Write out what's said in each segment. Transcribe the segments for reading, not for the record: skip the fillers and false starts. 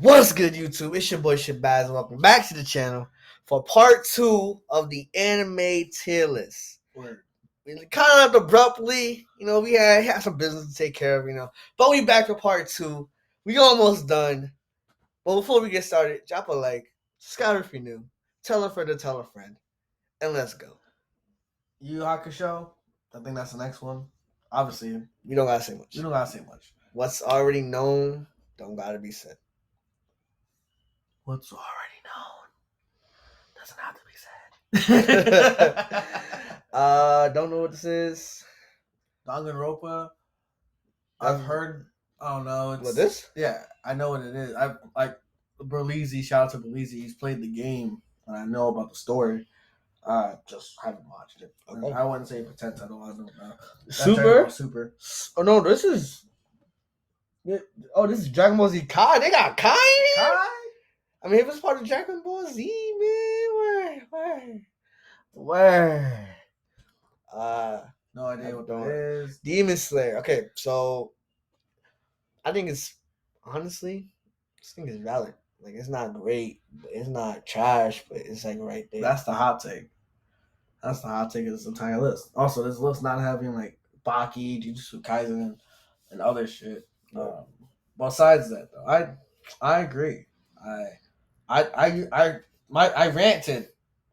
What's good, YouTube? It's your boy Shabazz. Welcome back to the channel for part 2 of the anime tier list. We kind of abruptly, we had some business to take care of, but we back for part 2. We almost done. But before we get started, drop a like, subscribe if you're new, tell a friend to tell a friend, and let's go. Yu Yu Hakusho, I think that's the next one. Obviously, We don't gotta say much. What's already known don't gotta be said. What's already known doesn't have to be said. Don't know what this is. Danganronpa. I've heard. I don't know. What this? Yeah, I know what it is. I like Berlizzi. Shout out to Berlizzi. He's played the game, and I know about the story. Just haven't watched it. Okay. I wouldn't say pretend. I don't know. Super. Oh no, this is. Oh, this is Dragon Ball Z Kai. They got Kai in here? Kai? I mean, it was part of Dragon Ball Z, man. Where? No idea what that is. Demon Slayer. Okay, so I think it's honestly, this thing is valid. Like, it's not great, but it's not trash, but it's like right there. That's the hot take. That's the hot take of this entire list. Also, this list not having like Baki, Jujutsu Kaisen, and other shit. Besides that, though, I agree. I ranted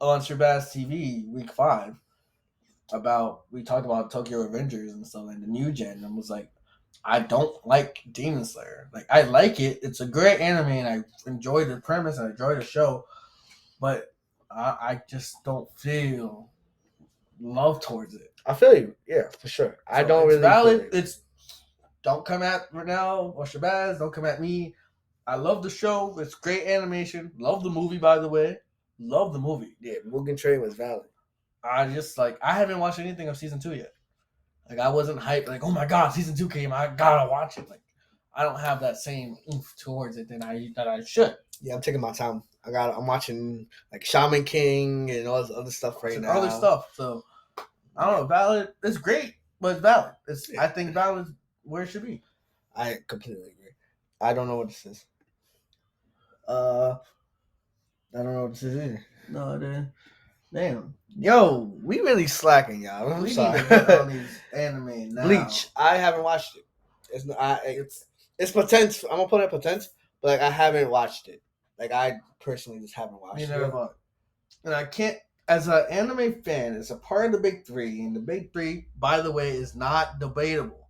on Shabazz TV week 5 about, we talked about Tokyo Revengers and stuff like the new gen, and was like, I don't like Demon Slayer. Like, I like it. It's a great anime, and I enjoy the premise, and I enjoy the show, but I just don't feel love towards it. I feel you. Yeah, for sure. I don't really valid. It's don't come at Renell or Shabazz. Don't come at me. I love the show. It's great animation. Love the movie, by the way. Love the movie. Yeah, Mugen Train was valid. I haven't watched anything of season 2 yet. Like, I wasn't hyped. Like, oh my god, season 2 came. I gotta watch it. Like, I don't have that same oomph towards it that I should. Yeah, I'm taking my time. I'm watching like Shaman King and all this other stuff right now. Other stuff. So I don't know. Valid. It's great, but it's valid. I think valid is where it should be. I completely agree. I don't know what this is. I don't know what this is either. No, dude. Damn. Yo, we really slacking, y'all. I'm sorry. Need to get on these anime now. Bleach. I haven't watched it. It's potential. I'm gonna put it potential, but like I haven't watched it. Like, I personally just haven't watched it. And I can't, as an anime fan, it's a part of the big 3, and the big 3, by the way, is not debatable.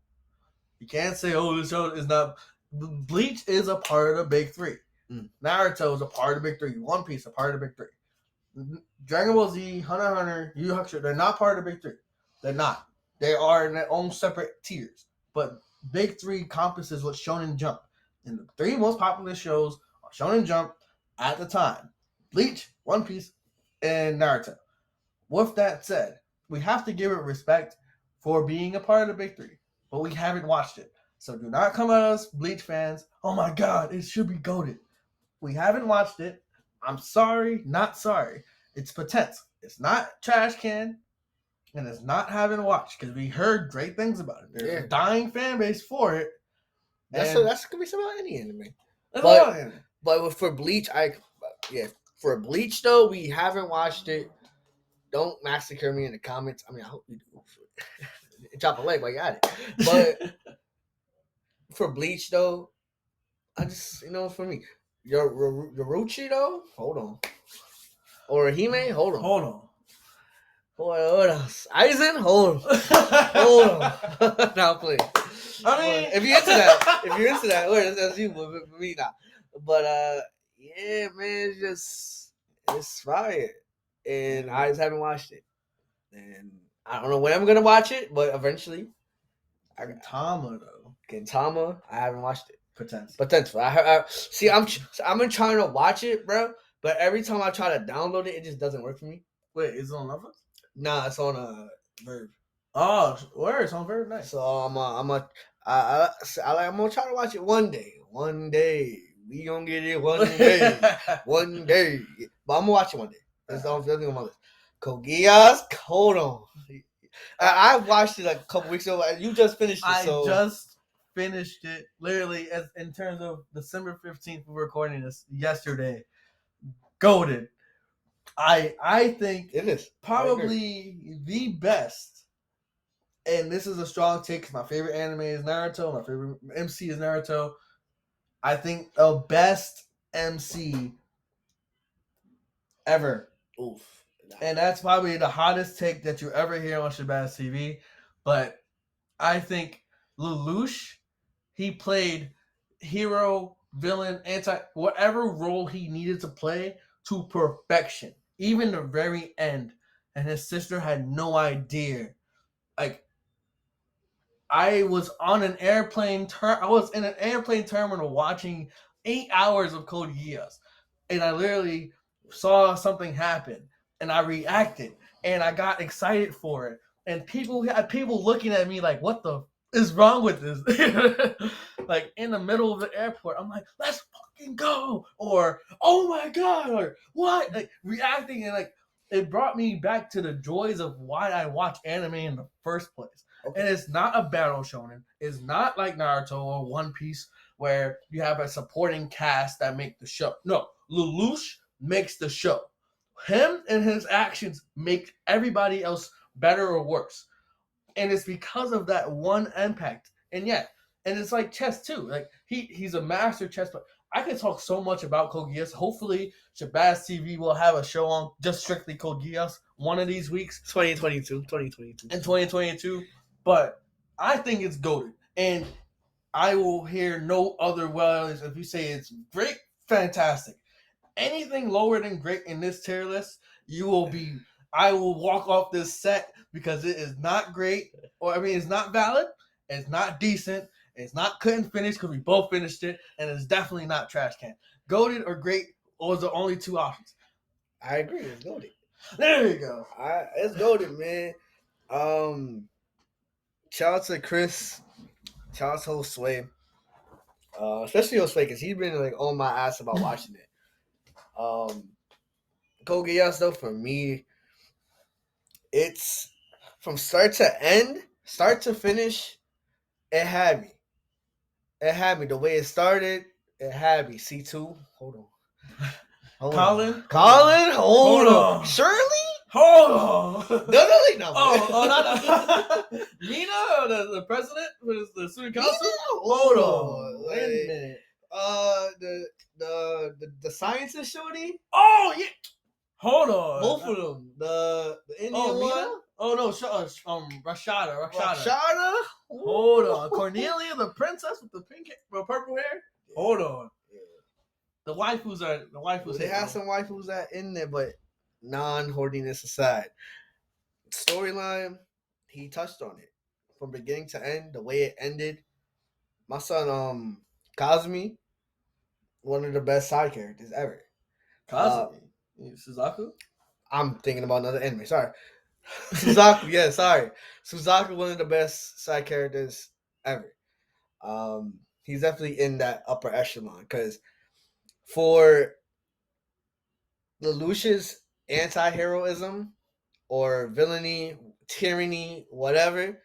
You can't say, oh, this show is not. Bleach is a part of the big 3. Naruto is a part of the big 3. One Piece a part of the big 3. Dragon Ball Z, Hunter x Hunter, Yu Yu Hakusho, they're not part of the big 3. They're not. They are in their own separate tiers. But big 3 encompasses what Shonen Jump. And the 3 most popular shows are Shonen Jump at the time: Bleach, One Piece, and Naruto. With that said, we have to give it respect for being a part of the big 3. But we haven't watched it. So do not come at us, Bleach fans. Oh my god, it should be goated. We haven't watched it. I'm sorry, not sorry. It's potential. It's not trash can, and it's not having watched, because we heard great things about it. There's a dying fan base for it. That's gonna be some about any anime. But for Bleach, for Bleach though, we haven't watched it. Don't massacre me in the comments. I mean, I hope you do. Drop a like while you at it. But for Bleach though, I just, for me, Yoruichi though, hold on. Or Hime, hold on. What else? Aizen, hold on. Now, please. I mean, if you're into that, that's you, but for me not. But yeah, man, it's fire, and I just haven't watched it, and I don't know when I'm gonna watch it, but eventually. Gintama, I haven't watched it. Potential. I'm trying to watch it, bro. But every time I try to download it just doesn't work for me. Wait, is it on Netflix? Nah, it's on Verve. Oh, where? It's on Verve. Nice. So I'm gonna try to watch it one day. One day we gonna get it. One day. One day. But I'm gonna watch it one day. That's the only thing on my list. Kogias, hold on. I watched it like a couple weeks ago. You just finished it. finished it literally as in terms of December 15th. We're recording this yesterday. Goated. I think it is probably the best. And this is a strong take because my favorite anime is Naruto. My favorite MC is Naruto. I think the best MC ever. Oof. And that's probably the hottest take that you ever hear on Shabazz TV. But I think Lelouch, he played hero, villain, whatever role he needed to play to perfection. Even the very end. And his sister had no idea. Like, I was on an airplane. I was in an airplane terminal watching 8 hours of Code Geass, and I literally saw something happen, and I reacted, and I got excited for it. And people had people looking at me like, "What the is wrong with this?" Like in the middle of the airport, I'm like, "Let's fucking go!" Or "Oh my god!" Or what? Like reacting, and like it brought me back to the joys of why I watch anime in the first place. Okay. And it's not a battle shonen. It's not like Naruto or One Piece where you have a supporting cast that make the show. No, Lelouch makes the show. Him and his actions make everybody else better or worse. And it's because of that one impact. And it's like chess too. Like he's a master chess player. I could talk so much about Code Geass. Hopefully, Shabazz TV will have a show on just strictly Code Geass one of these weeks. 2022. In 2022. But I think it's goated. And I will hear no other words if you say it's great, fantastic. Anything lower than great in this tier list, I will walk off this set because it is not great. It's not valid. It's not decent. It's not couldn't finish because we both finished it. And it's definitely not trash can. Goated or great was the only two options. I agree. It's goated. There you go. It's goated, man. Shout out to Chris. Shout out to Josue. Especially Josue because he's been like on my ass about watching it. Code Geass though for me, it's from start to end, start to finish. It had me. It had me the way it started. It had me. C2. Hold on. Colin, hold on. Shirley. Hold on. No. Not Nina, the president was the student council. Hold on. Wait a minute. The scientist shorty. Oh yeah. Hold on. Both of them. The Indian one. Oh no, Rashada. Hold on. Cornelia, the princess with the purple hair. Hold on. Yeah. The waifus. They have some waifus that in there, but non-hoardiness aside, storyline, he touched on it from beginning to end. The way it ended, my son, Kazumi, one of the best side characters ever. Kazumi, Suzaku. I'm thinking about another anime. Sorry, Suzaku. Yeah, sorry, Suzaku, one of the best side characters ever. He's definitely in that upper echelon because for Lelouch's anti-heroism or villainy, tyranny, whatever,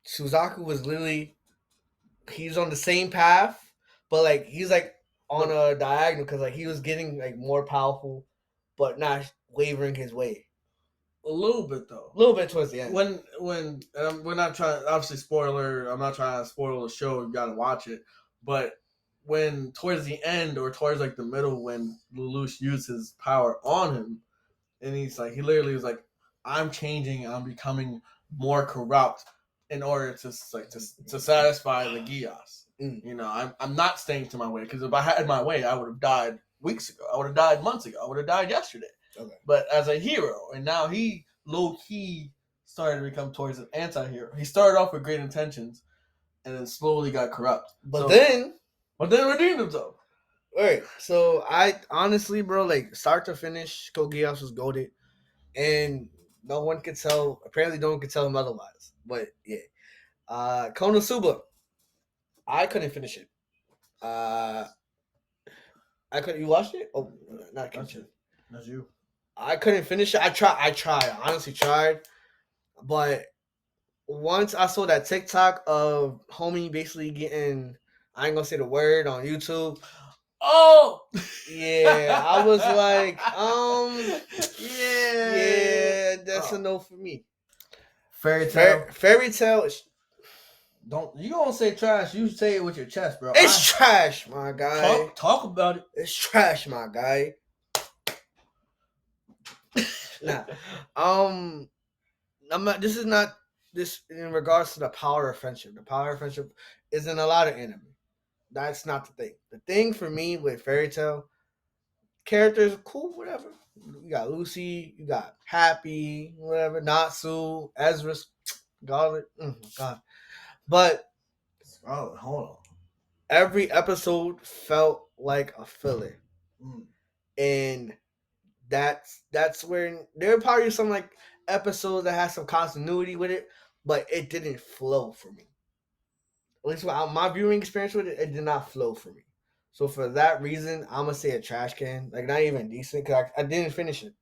Suzaku was literally, he's on the same path, but like he's like on a diagonal because like he was getting like more powerful, but not wavering his way. A little bit though. A little bit towards the end. When we're not trying, obviously spoiler. I'm not trying to spoil the show. You got to watch it. But when towards the end or towards like the middle, when Lelouch used his power on him, and he literally was like, "I'm changing. I'm becoming more corrupt in order to satisfy the Geass." You know, I'm not staying to my way because if I had my way, I would have died weeks ago. I would have died months ago. I would have died yesterday. Okay. But as a hero, and now he low-key started to become towards an anti-hero. He started off with great intentions, and then slowly got corrupt. But then redeemed himself. All right. So I honestly, bro, like start to finish, Code Geass was goated, and no one could tell. Apparently, no one could tell him otherwise. But yeah, Konosuba, I couldn't finish it. I couldn't. You watched it? Oh, not Kenshin. That's you. I couldn't finish it. I tried. I honestly tried, but once I saw that TikTok of homie basically getting, I ain't gonna say the word on YouTube. Oh, yeah, I was like, yeah, that's a no for me. Fairy Tail. Fairy Tail is Don't you gonna say trash? You say it with your chest, bro. it's trash, my guy. Talk about it. It's trash, my guy. Nah, I'm not. This is not this in regards to the power of friendship. The power of friendship is in a lot of anime. That's not the thing. The thing for me with Fairy Tail characters, cool, whatever. You got Lucy, you got Happy, whatever, Natsu, Ezra, Garlic. Oh my god! But hold on. every episode felt like a filler, and that's where there are probably some like episodes that has some continuity with it, but it didn't flow for me. At least my viewing experience with it, it did not flow for me. So for that reason, I'm gonna say a trash can, like not even decent, because I didn't finish it.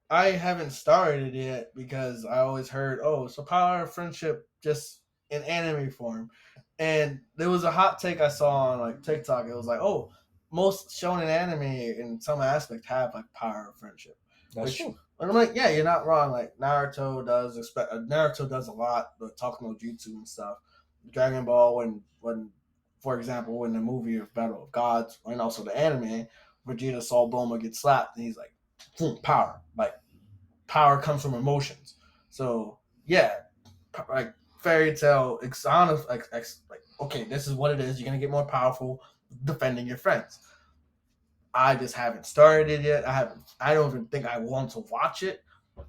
I haven't started it yet because I always heard, oh, it's a power of friendship just in anime form. And there was a hot take I saw on like TikTok. It was like, oh, most shonen anime in some aspect have like power of friendship. That's true. And I'm like, yeah, you're not wrong. Like Naruto does a lot, but talking about jutsu and stuff. Dragon Ball, when for example, in the movie of Battle of Gods, and also the anime, Vegeta saw Bulma get slapped, and he's like, boom, power. Like power comes from emotions. So yeah, like Fairy Tail, like okay, this is what it is. You're gonna get more powerful defending your friends. I just haven't started it yet. I don't even think I want to watch it.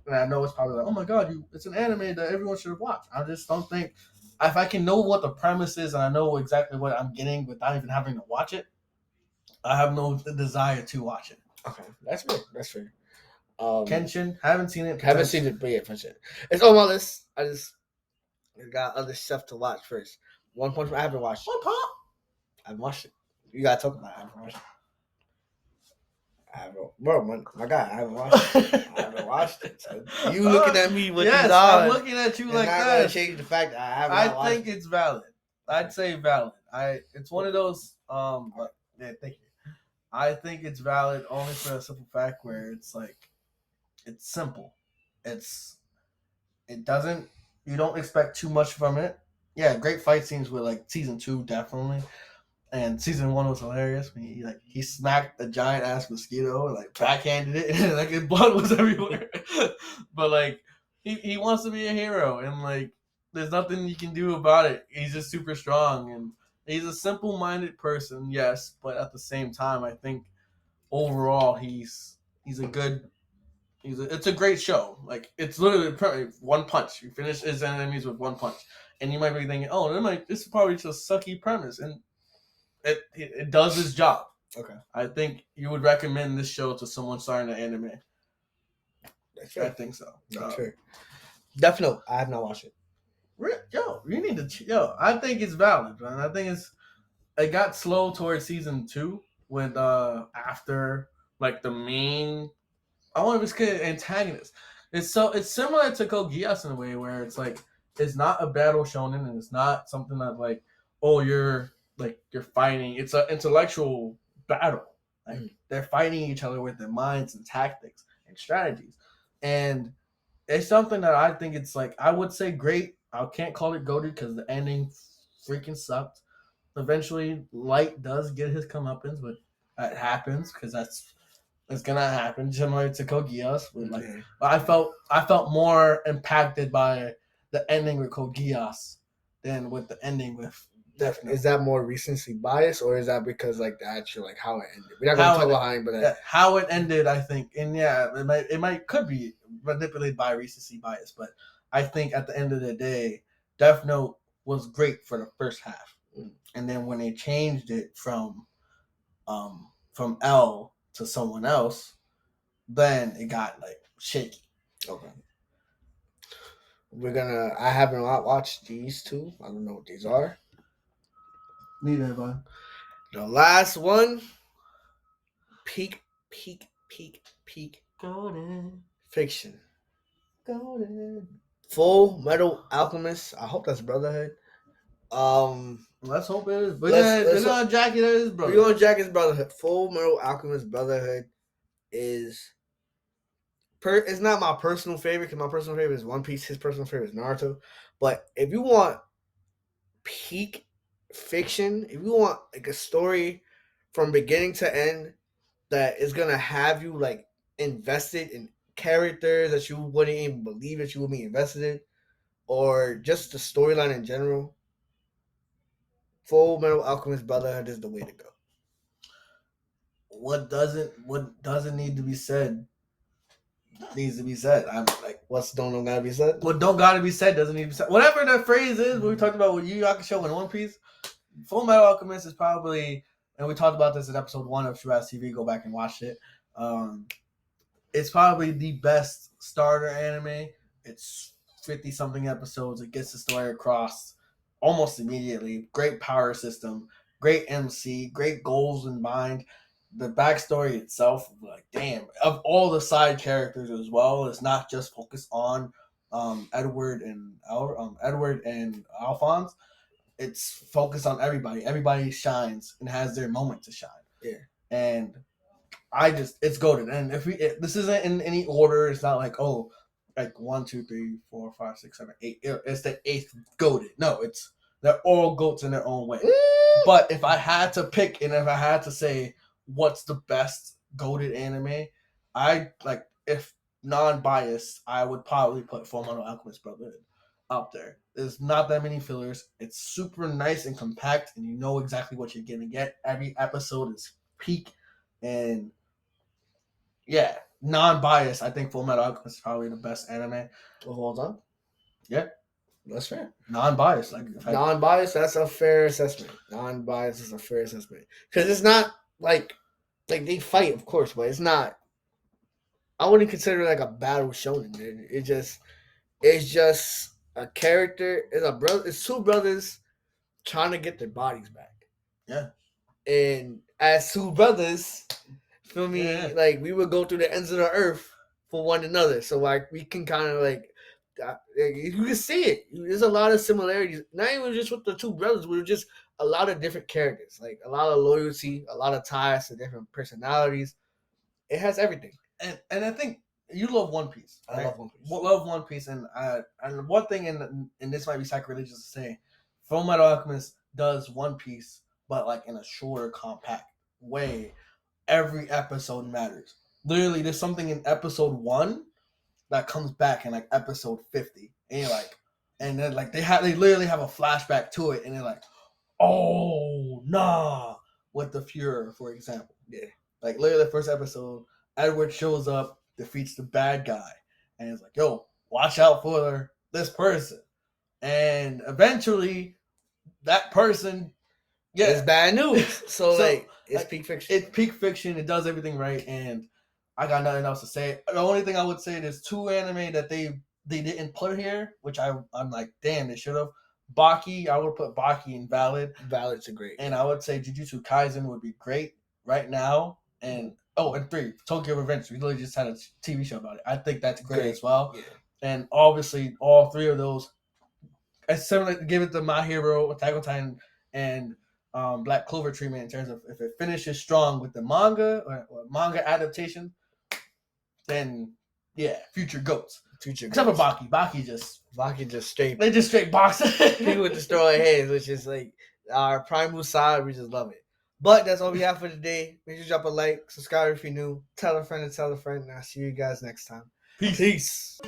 And I know it's probably like, oh my god, it's an anime that everyone should watch. I just don't think if I can know what the premise is and I know exactly what I'm getting without even having to watch it, I have no desire to watch it. Okay, that's fair. That's fair. Kenshin, haven't seen it. Haven't seen it, but yeah, Kenshin. It's on my list. I got other stuff to watch first. One Punch Man, I haven't watched. One Punch. I haven't watched it. You gotta talk about it. I haven't watched it. I haven't, bro, my guy, I haven't watched it. I haven't watched it. So you looking at me with these eyes. I'm looking at you like that. Gonna change the fact that I haven't. I think it's valid. I'd say valid. It's one of those. Yeah, thank you. I think it's valid only for a simple fact where it's like, it's simple. It doesn't. You don't expect too much from it. Yeah, great fight scenes with like season 2 definitely. And season 1 was hilarious. He smacked a giant ass mosquito, like backhanded it, and like his blood was everywhere. But like he wants to be a hero, and like there's nothing you can do about it. He's just super strong, and he's a simple-minded person, yes, but at the same time, I think overall he's a good. It's a great show. Like it's literally one punch. You finish his enemies with one punch, and you might be thinking, "Oh, this is probably just a sucky premise," and it does its job. Okay. I think you would recommend this show to someone starting an anime. That's right. I think so. That's true. Definitely, I have not watched it. Yo, you need to. Yo, I think it's valid, man. I think it got slow towards season 2 with after like the main. I want to be antagonist. It's similar to Code Geass in a way where it's like it's not a battle shonen and it's not something that like you're fighting. It's an intellectual battle. Like they're fighting each other with their minds and tactics and strategies, and it's something that I think it's like I would say great. I can't call it goated because the ending freaking sucked. Eventually, Light does get his comeuppance, but that happens because it's gonna happen. Similar to Code Geass, with like I felt more impacted by the ending with Code Geass than with the ending with. Definitely. Is that more recency bias, or is that because like the actual like how it ended? We're not gonna talk behind, but how it ended, I think, and yeah, it could be manipulated by recency bias, but I think at the end of the day, Death Note was great for the first half, and then when they changed it from L to someone else, then it got like shaky. Okay. I haven't watched these two. I don't know what these are. Neither have I. The last one, peak. Golden Fiction. Golden. Full Metal Alchemist. I hope that's Brotherhood. Let's hope it is. But we're gonna jack it as Brotherhood. We're gonna jack his Brotherhood. Full Metal Alchemist Brotherhood is it's not my personal favorite because my personal favorite is One Piece. His personal favorite is Naruto. But if you want peak fiction, if you want like a story from beginning to end that is gonna have you like invested in characters that you wouldn't even believe that you would be invested in, or just the storyline in general, Full Metal Alchemist Brotherhood is the way to go. What doesn't need to be said needs to be said. I'm like, what's don't gotta be said? What don't gotta be said doesn't need to be said. Whatever the phrase is, when we talked about with Yu Yu Hakusho and One Piece, Full Metal Alchemist is probably, and we talked about this in episode 1 of Shiraz TV. Go back and watch it. It's probably the best starter anime. It's 50 something episodes. It gets the story across almost immediately. Great power system, great MC, great goals in mind. The backstory itself, like damn, of all the side characters as well, it's not just focused on Edward and Alphonse. It's focused on everybody. Everybody shines and has their moment to shine. Yeah. And it's goated. And this isn't in any order. It's not like, oh, like 1, 2, 3, 4, 5, 6, 7, 8. It's the 8th goated. No, they're all goats in their own way. But if I had to pick and if I had to say what's the best goated anime, if non-biased, I would probably put Fullmetal Alchemist Brotherhood up there. There's not that many fillers. It's super nice and compact, and you know exactly what you're gonna get. Every episode is peak, and yeah, non-biased. I think Fullmetal Alchemist is probably the best anime of all time. Yeah, that's fair. Non-biased, non-biased. That's a fair assessment. Non-biased is a fair assessment because it's not like they fight, of course, but it's not. I wouldn't consider it like a battle shonen. It's just a character. It's two brothers trying to get their bodies back. Yeah. And as two brothers, feel me? Yeah. Like we would go through the ends of the earth for one another. So like we can kind of like you can see it. There's a lot of similarities. Not even just with the two brothers. We were just a lot of different characters. Like a lot of loyalty, a lot of ties to different personalities. It has everything. And I think you love One Piece. Right? I love One Piece. Love One Piece, and one thing, and this might be sacrilegious to say, Fullmetal Alchemist does One Piece, but like in a shorter, compact way. Every episode matters. Literally, there's something in episode 1 that comes back in like episode 50, and you're like, and then like they literally have a flashback to it, and they're like, oh nah, with the Fuhrer, for example. Yeah, like literally the first episode. Edward shows up, defeats the bad guy, and he's like, yo, watch out for this person. And eventually, that person, it's bad news. So like, it's peak fiction. It's peak fiction. It does everything right, and I got nothing else to say. The only thing I would say, there's 2 anime that they didn't put here, which I'm like, damn, they should have. Baki, I would put Baki in Valid. Valid's a great. And I would say Jujutsu Kaisen would be great right now. And 3, Tokyo Revenge. We literally just had a TV show about it. I think that's great as well. Yeah. And obviously, all 3 of those, it's similar. Give it to My Hero, Attack on Titan, and Black Clover treatment in terms of if it finishes strong with the manga or manga adaptation, then yeah, future goats. Except for Baki. Baki just straight. They just straight box. People destroy heads, which is like our primal side. We just love it. But that's all we have for today. Make sure you drop a like, subscribe if you're new, tell a friend and tell a friend. And I'll see you guys next time. Peace. Peace.